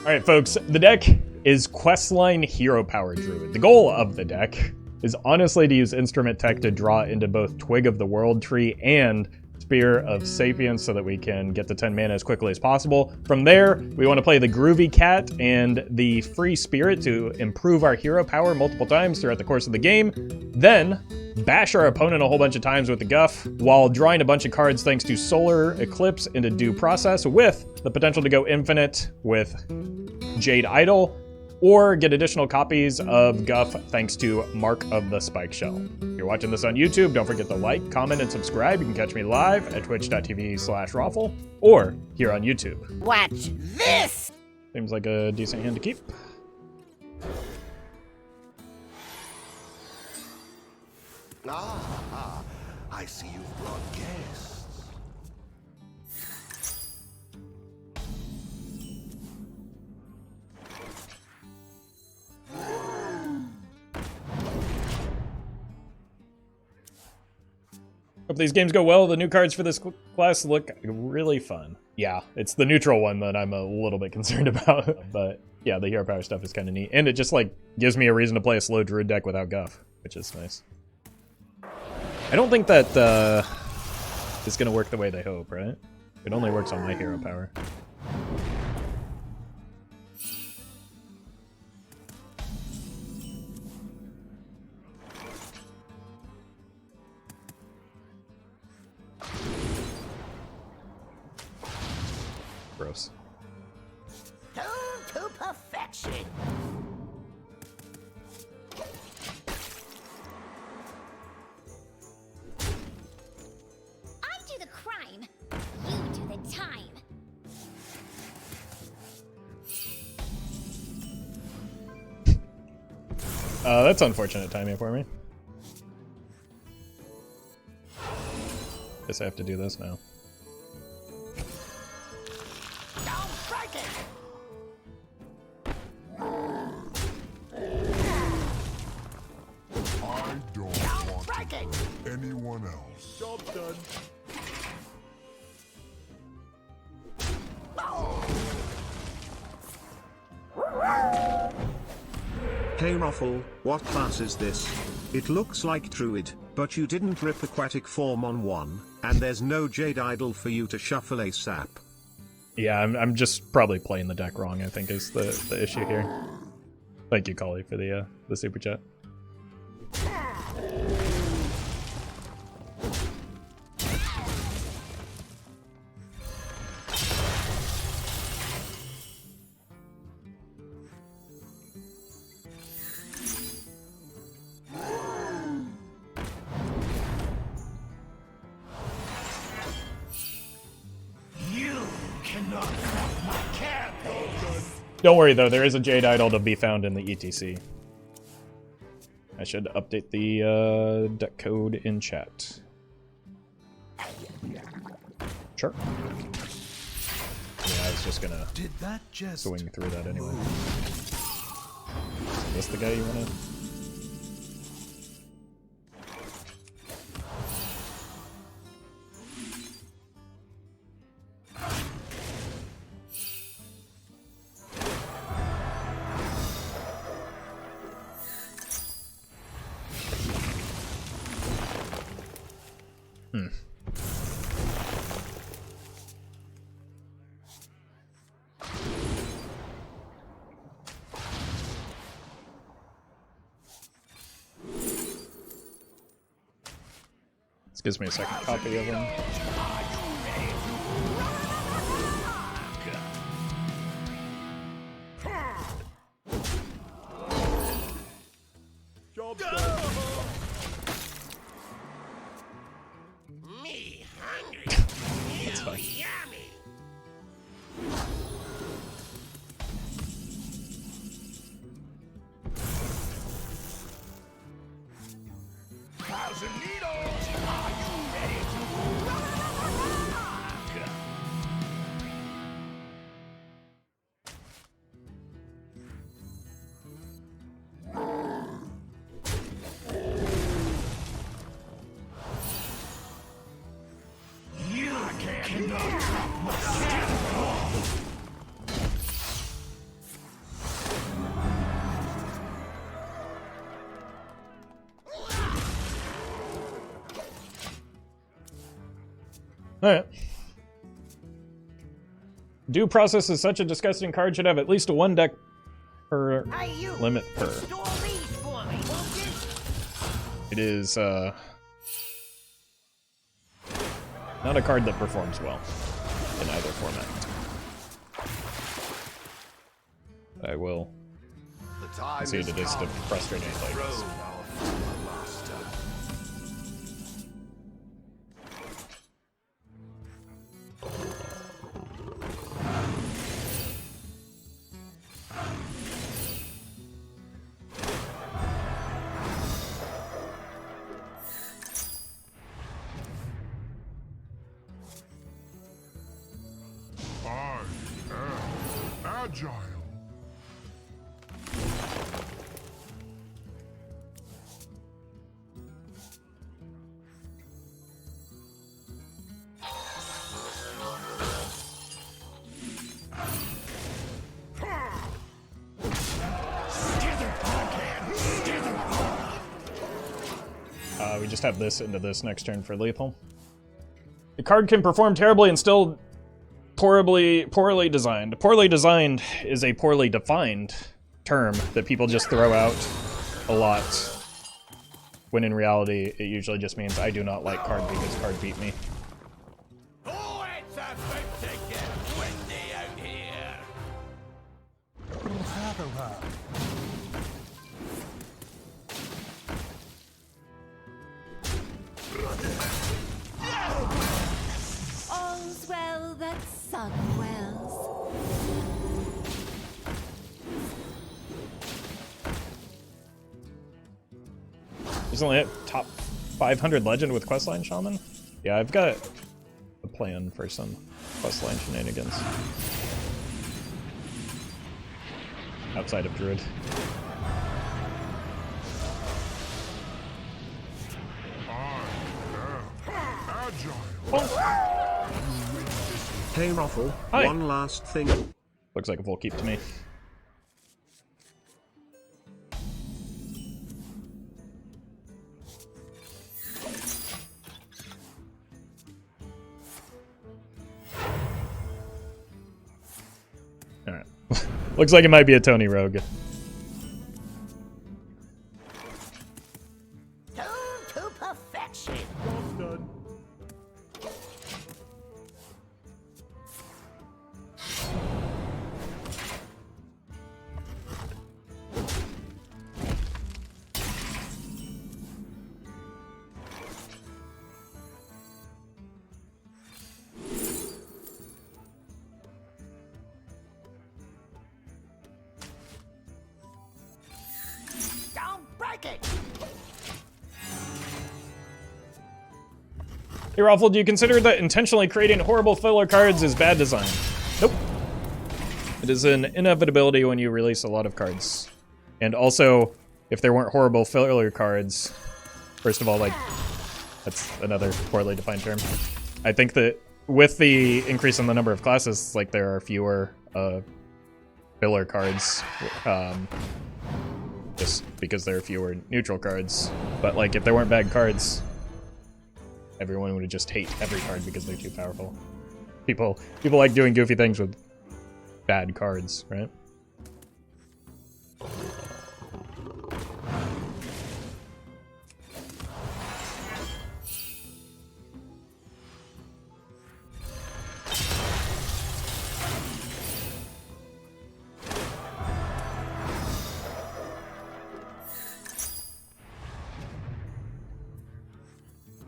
Alright folks, the deck is Questline Hero Power Druid. The goal of the deck is honestly to use Instrument Tech to draw into both Twig of the World Tree and Spear of Sapience so that we can get to 10 mana as quickly as possible. From there, we want to play the Groovy Cat and the Free Spirit to improve our hero power multiple times throughout the course of the game. Then, bash our opponent a whole bunch of times with the Guff, while drawing a bunch of cards thanks to Solar Eclipse into due process, with the potential to go infinite with Jade Idol, or get additional copies of Guff thanks to Mark of the Spikeshell. If you're watching this on YouTube, don't forget to like, comment, and subscribe. You can catch me live at twitch.tv/Roffle, or here on YouTube. Watch this! Seems like a decent hand to keep. Ah, I see you've brought guests. Hope these games go well. The new cards for this class look really fun. Yeah, it's the neutral one that I'm a little bit concerned about. But yeah, the hero power stuff is kind of neat. And it just like gives me a reason to play a slow Druid deck without Guff, which is nice. I don't think that is going to work the way they hope, right? It only works on my hero power. Gross. Tuned to perfection. I do the crime, you do the time. That's unfortunate timing for me. Guess I have to do this now. Anyone else? Job done. Hey Roffle, what class is this? It looks like Druid, but you didn't rip Aquatic Form on one, and there's no Jade Idol for you to shuffle ASAP. Yeah, I'm just probably playing the deck wrong, I think is the issue here. Thank you, Collie, for the super chat. Don't worry though, there is a Jade Idol to be found in the E.T.C. I should update the deck code in chat. Sure. Yeah, I was just gonna swing through that anyway. Is this the guy you wanted? This gives me a second copy of him. Me hungry. That's fine. Yummy. Thousand needles. Are you ready to rock? Alright. Due process is such a disgusting card should have at least one deck per Hey, you. limit per. Store these for me, won't you? It is not a card that performs well in either format. I will The time concede is it is to come. frustrate anything. Throne our former master. I am agile. We just have this into this next turn for lethal. The card can perform terribly and still poorly designed. Poorly designed is a poorly defined term that people just throw out a lot, when in reality it usually just means I do not like card because card beat me. Oh, it's about to get windy out here. All's well that sun wells. There's only a top 500 legend with Questline Shaman? Yeah, I've got a plan for some Questline shenanigans. Outside of Druid. Hey Roffle, Hi. one last thing. Looks like a full keep to me. Alright. Looks like it might be a Tony Rogue. Tuned to perfection. Don't break it. Hey Roffle, do you consider that intentionally creating horrible filler cards is bad design? Nope. It is an inevitability when you release a lot of cards. And also, if there weren't horrible filler cards, first of all, like, that's another poorly defined term. I think that with the increase in the number of classes, like, there are fewer filler cards, just because there are fewer neutral cards. But, like, if there weren't bad cards, everyone would just hate every card because they're too powerful. People like doing goofy things with bad cards, right?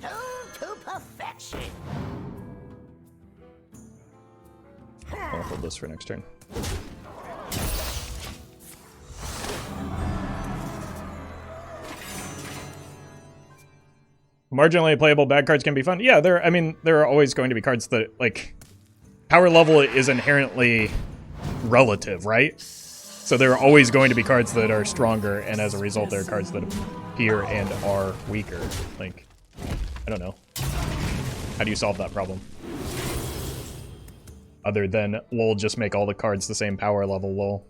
Tuned to perfection. I'll hold this for next turn. Marginally playable bad cards can be fun. Yeah, there are always going to be cards that, like, power level is inherently relative, right? So there are always going to be cards that are stronger, and as a result, there are cards that appear and are weaker. Like, I don't know. How do you solve that problem? Other than, we'll just make all the cards the same power level, lol.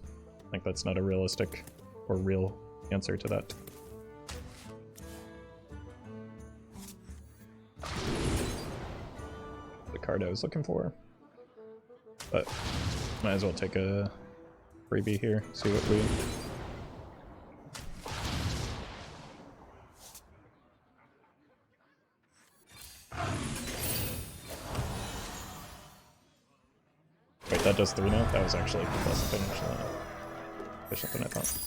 Like, that's not a realistic or real answer to that. The card I was looking for. But might as well take a freebie here, see what we... Wait, that does 3 now? That was actually less efficient than I thought.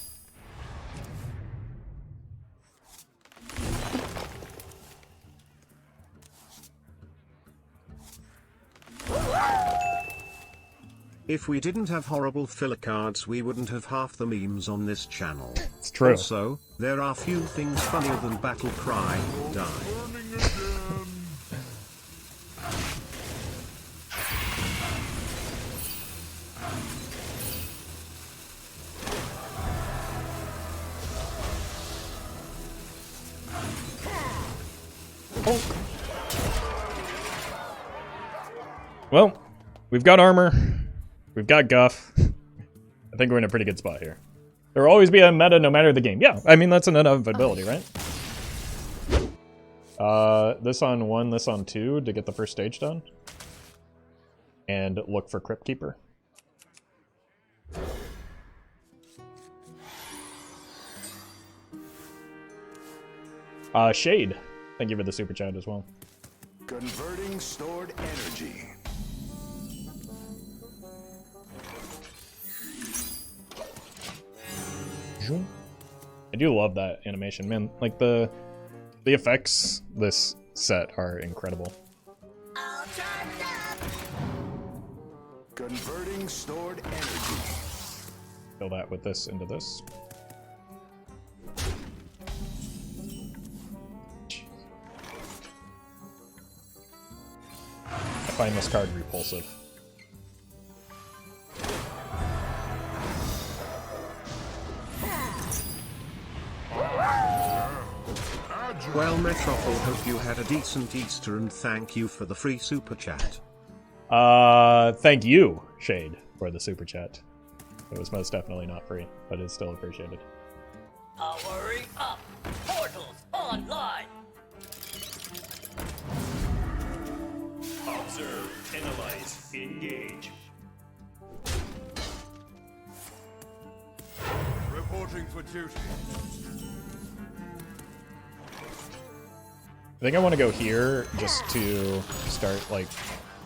If we didn't have horrible filler cards, we wouldn't have half the memes on this channel. It's true. Also, there are few things funnier than Battle Cry, Die. Well, we've got armor. We've got Guff. I think we're in a pretty good spot here. There will always be a meta no matter the game. Yeah, I mean, that's an inevitability, right? This on 1, this on 2 to get the first stage done. And look for Crypt Keeper. Shade. Thank you for the super chat as well. Converting stored energy. I do love that animation, man. Like the effects this set are incredible. Converting stored energy. Fill that with this into this. I find this card repulsive. Well, Metrophil, hope you had a decent Easter and thank you for the free super chat. Thank you, Shade, for the super chat. It was most definitely not free, but it's still appreciated. Powering up! Portals online! Observe, analyze, engage. Reporting for duty. I think I want to go here just to start, like,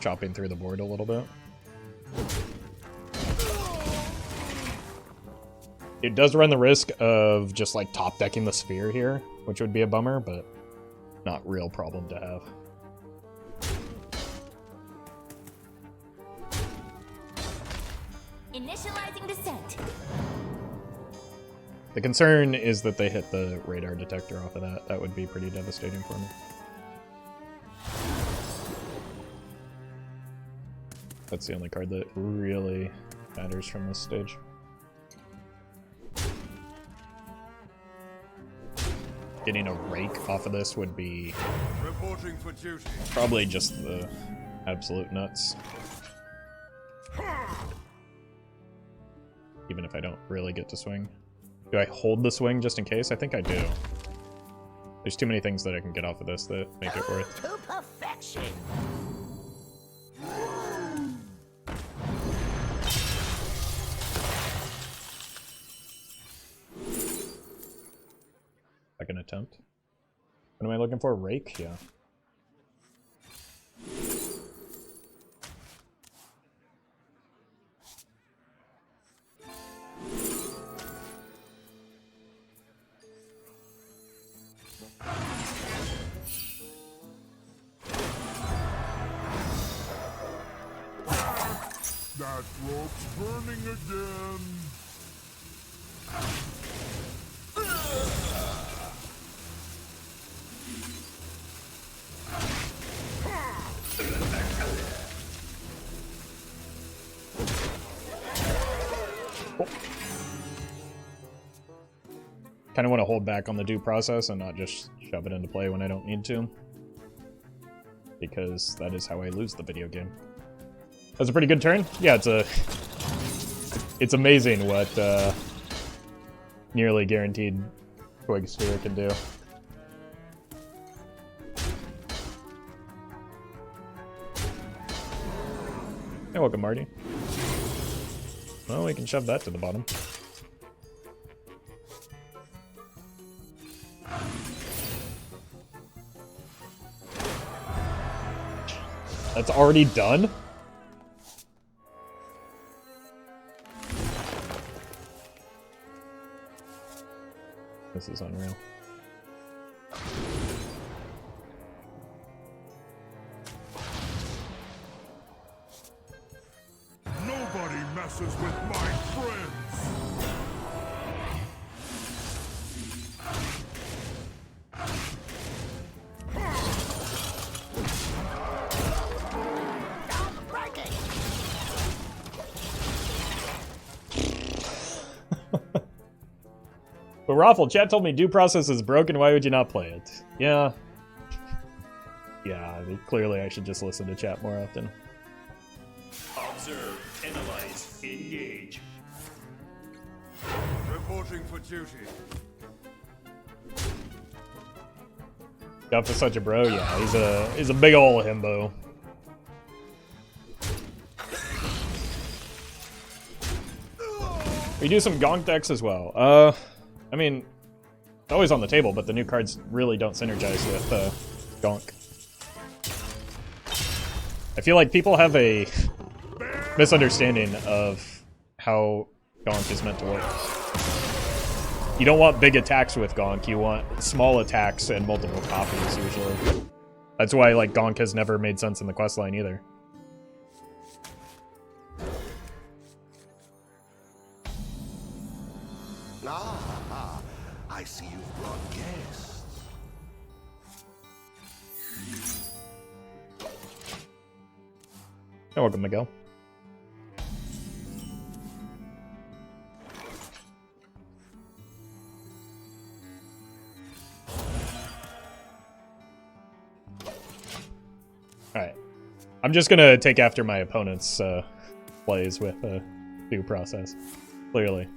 chopping through the board a little bit. It does run the risk of just, like, top decking the sphere here, which would be a bummer, but not real problem to have. Initializing descent. The concern is that they hit the radar detector off of that. That would be pretty devastating for me. That's the only card that really matters from this stage. Getting a Rake off of this would be Reporting for duty. probably just the absolute nuts. Even if I don't really get to swing. Do I hold the swing just in case? I think I do. There's too many things that I can get off of this that make it worth. To perfection. Second attempt. What am I looking for? Rake? Yeah. That rope's burning again. Kind of want to hold back on the due process and not just shove it into play when I don't need to. Because that is how I lose the video game. That's a pretty good turn. Yeah, it's amazing what nearly guaranteed Twig Sphere can do. Hey, welcome, Marty. Well, we can shove that to the bottom. That's already done? This is unreal. Nobody messes with my friends. But Roffle, chat told me due process is broken, why would you not play it? Yeah. Yeah, I mean, clearly I should just listen to chat more often. Observe, analyze, engage. Reporting for duty. Duff is such a bro, yeah, he's a big ol' himbo. We do some gonk decks as well. I mean, it's always on the table, but the new cards really don't synergize with gonk. I feel like people have a misunderstanding of how gonk is meant to work. You don't want big attacks with gonk, you want small attacks and multiple copies, usually. That's why, like, gonk has never made sense in the questline either. Ah, I see you've brought guests. You're welcome, Miguel. Alright. I'm just gonna take after my opponent's plays with due process. Clearly,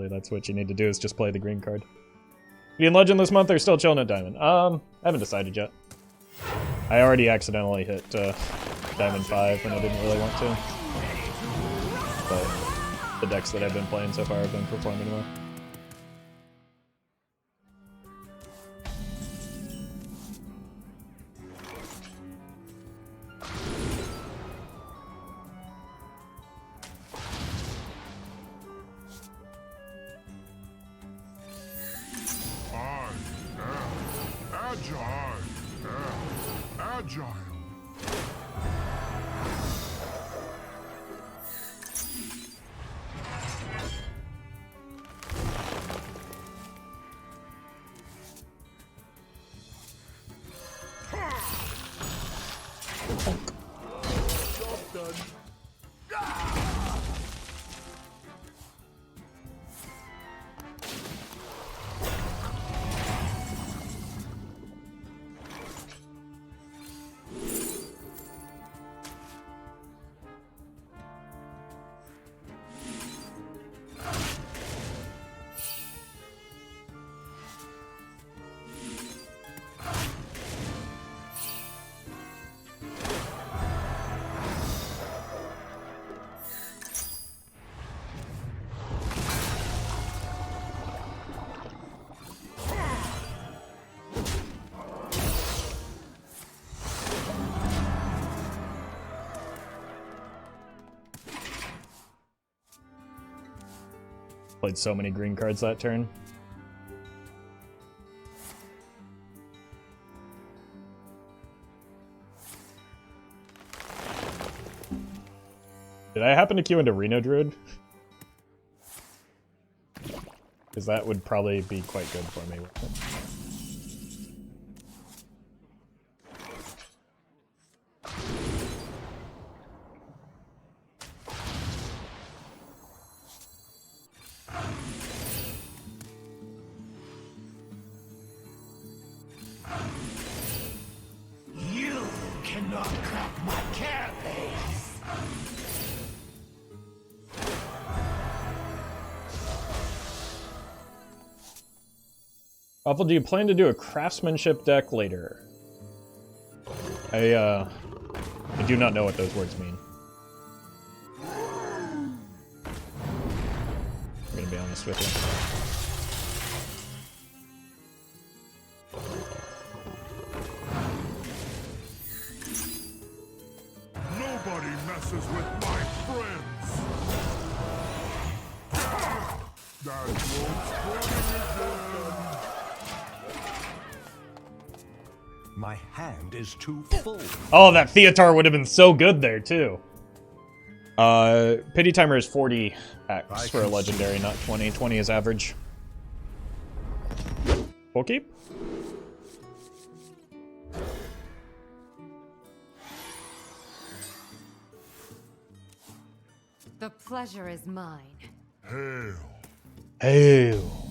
that's what you need to do, is just play the green card. You in Legend this month or still chilling at Diamond? I haven't decided yet. I already accidentally hit Diamond 5 when I didn't really want to. But the decks that I've been playing so far have been performing well. Agile. Job done. Played so many green cards that turn. Did I happen to queue into Reno Druid? Because that would probably be quite good for me with it. You cannot crack my carapace. Roffle, do you plan to do a craftsmanship deck later? I do not know what those words mean. I'm gonna be honest with you. Nobody messes with my friends. That won't again. My hand is too full. Oh, that Theatar would have been so good there too. Pity timer is 40 packs for a legendary, not 20. 20 is average. Full keep. The pleasure is mine. Hail. Hail.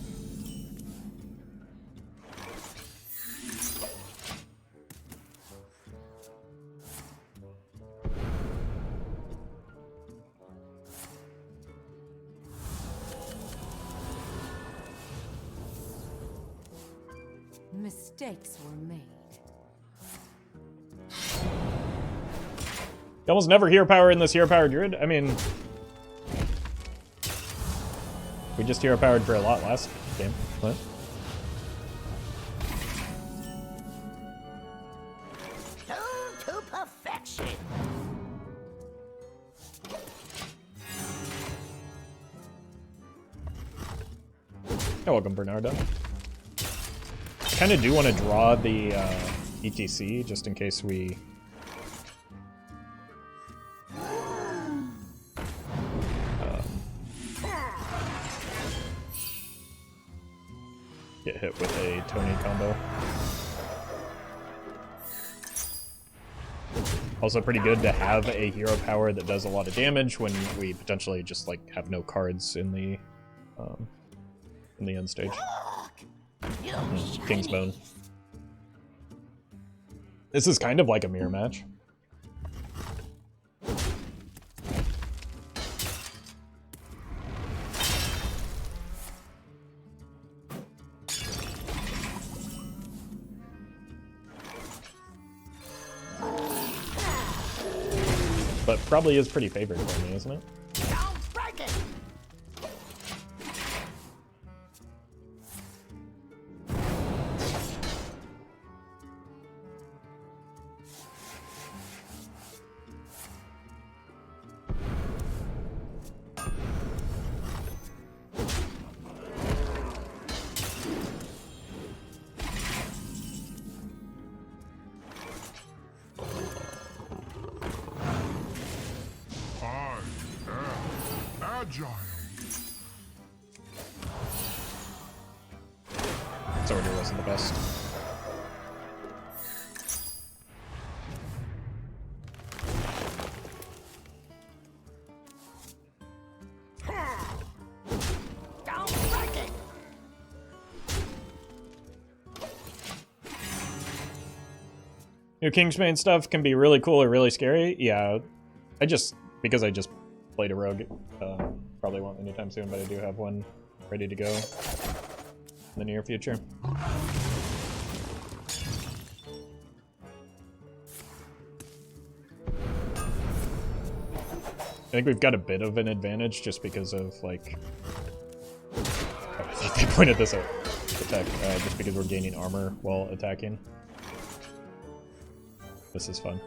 Mistakes were made. You almost never hero power in this hero power druid. I mean, we just hero powered for a lot last game. What? Tuned to perfection. You're welcome, Bernardo. Kind of do want to draw the E.T.C. just in case we get hit with a Tony combo. Also pretty good to have a hero power that does a lot of damage when we potentially just like have no cards in the end stage. King's Bone. This is kind of like a mirror match. But probably is pretty favored for me, isn't it? Don't break it. Agile. Sword wasn't the best. Don't break it. New Kingsbane stuff can be really cool or really scary. Yeah, because I just played a rogue, probably won't anytime soon, but I do have one ready to go in the near future. I think we've got a bit of an advantage just because of, like... I think they pointed this out. Attack, just because we're gaining armor while attacking. This is fun.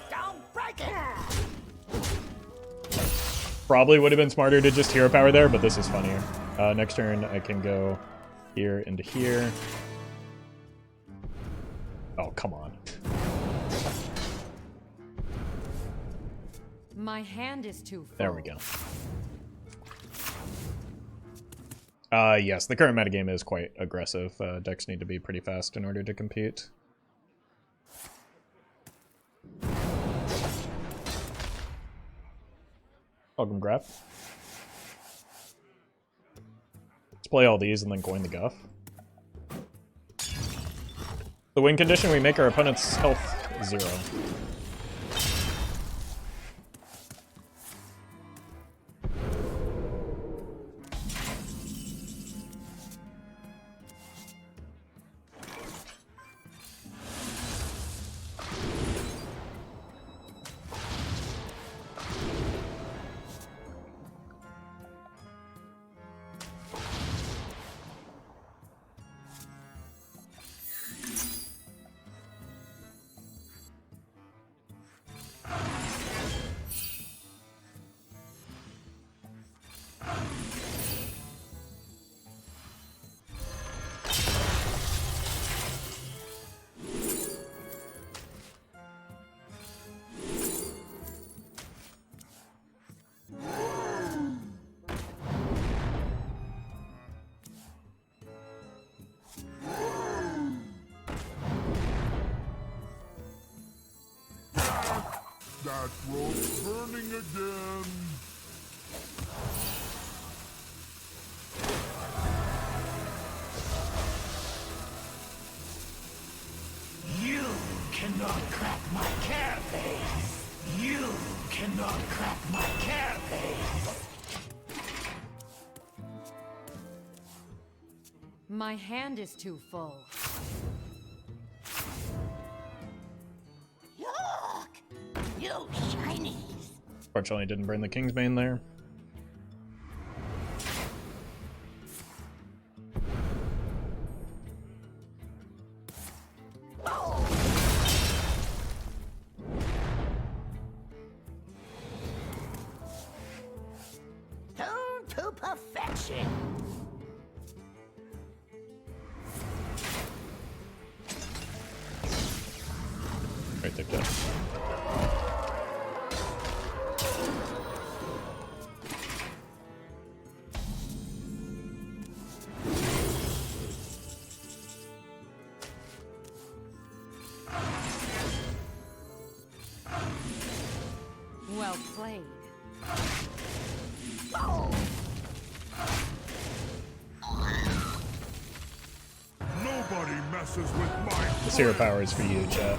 Don't break it. Probably would have been smarter to just hero power there, but this is funnier. Next turn, I can go here into here. Oh, come on. My hand is too full. There we go. Yes, the current metagame is quite aggressive. Decks need to be pretty fast in order to compete. Welcome, Grap. Let's play all these and then coin the guff. The win condition, we make our opponent's health 0. That road's burning again. You cannot crack my carapace. You cannot crack my carapace. My hand is too full. Look! You shinies! Fortunately, I didn't bring the Kingsbane there. Tuned to perfection! Right there, Jeff. Well played. Nobody messes with my This hero power is for you, chat.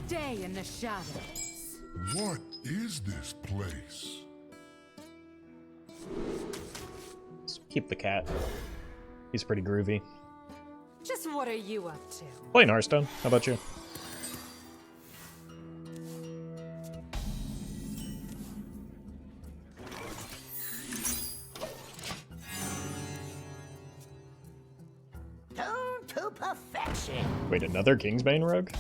Stay in the shadows. What is this place? Let's keep the cat. He's pretty groovy. Just what are you up to? Playing Hearthstone. How about you? Tuned to perfection! Wait, another Kingsbane rogue?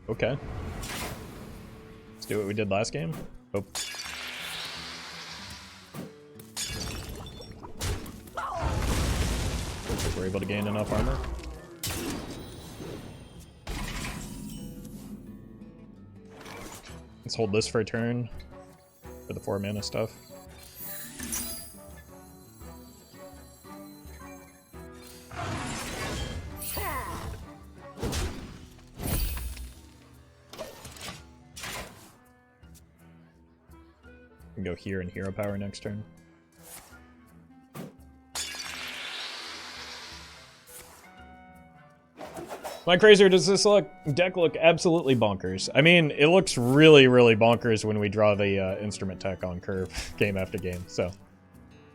Okay. Let's do what we did last game. Oh. We're able to gain enough armor. Let's hold this for a turn for the 4 mana stuff. We can go here and hero power next turn. My Crazier, does this deck look absolutely bonkers? I mean, it looks really, really bonkers when we draw the instrument tech on curve game after game, so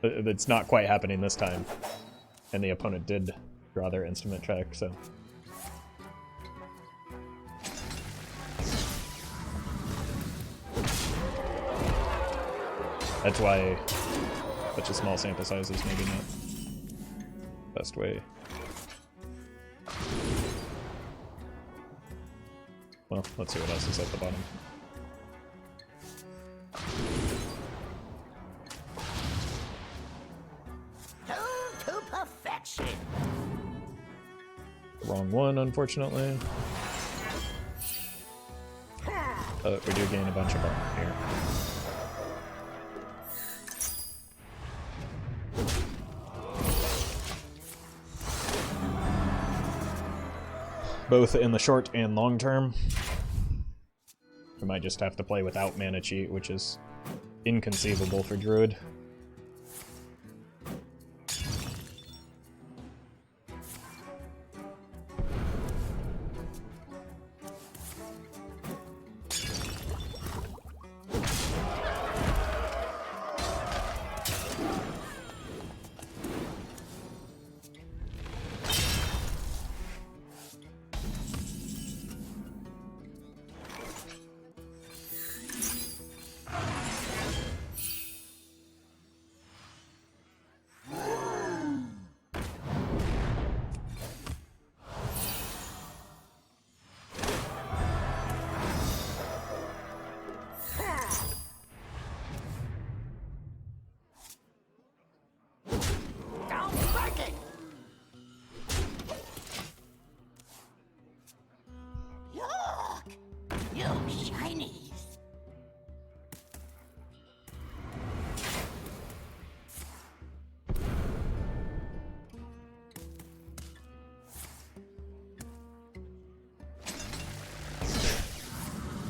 it's not quite happening this time. And the opponent did draw their instrument tech, so. That's why such a small sample size is maybe not the best way. Well, let's see what else is at the bottom. Tuned to perfection! Wrong one, unfortunately. But we do gain a bunch of armor here. Both in the short and long term. We might just have to play without mana cheat, which is inconceivable for Druid.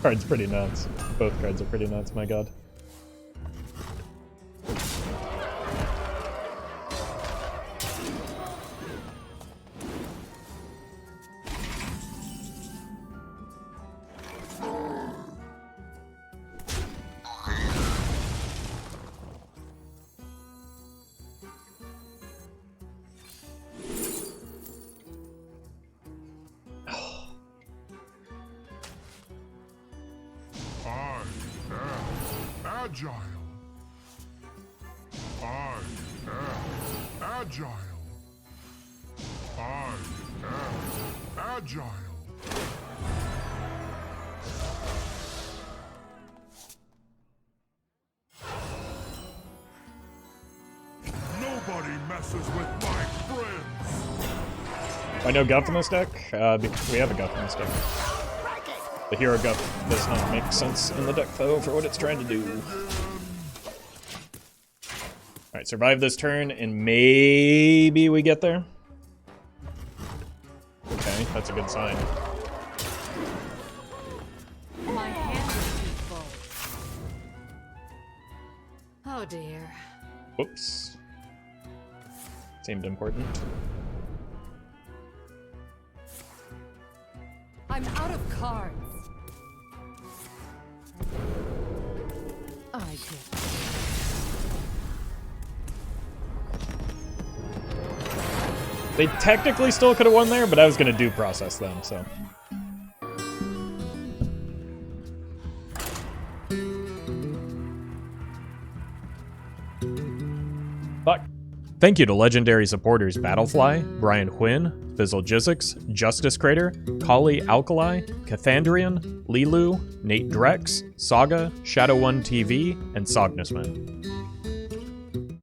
Card's pretty nuts. Both cards are pretty nuts, my god. Agile. I am agile. I am agile. Nobody messes with my friends. I know Guff in this deck, because we have a Guff in this deck. The hero Guff does not make sense in the deck, though, for what it's trying to do. Alright, survive this turn, and maybe we get there? Okay, that's a good sign. My hand is too full. Oh dear. Whoops. Seemed important. I'm out of cards. I get it. They technically still could have won there, but I was going to due process them, so. Fuck. Thank you to legendary supporters Battlefly, Brian Quinn, Fizzle Jizzix, Justice Crater, Kali Alkali, Cathandrian, Lilu, Nate Drex, Saga, Shadow1 TV, and Sognusman.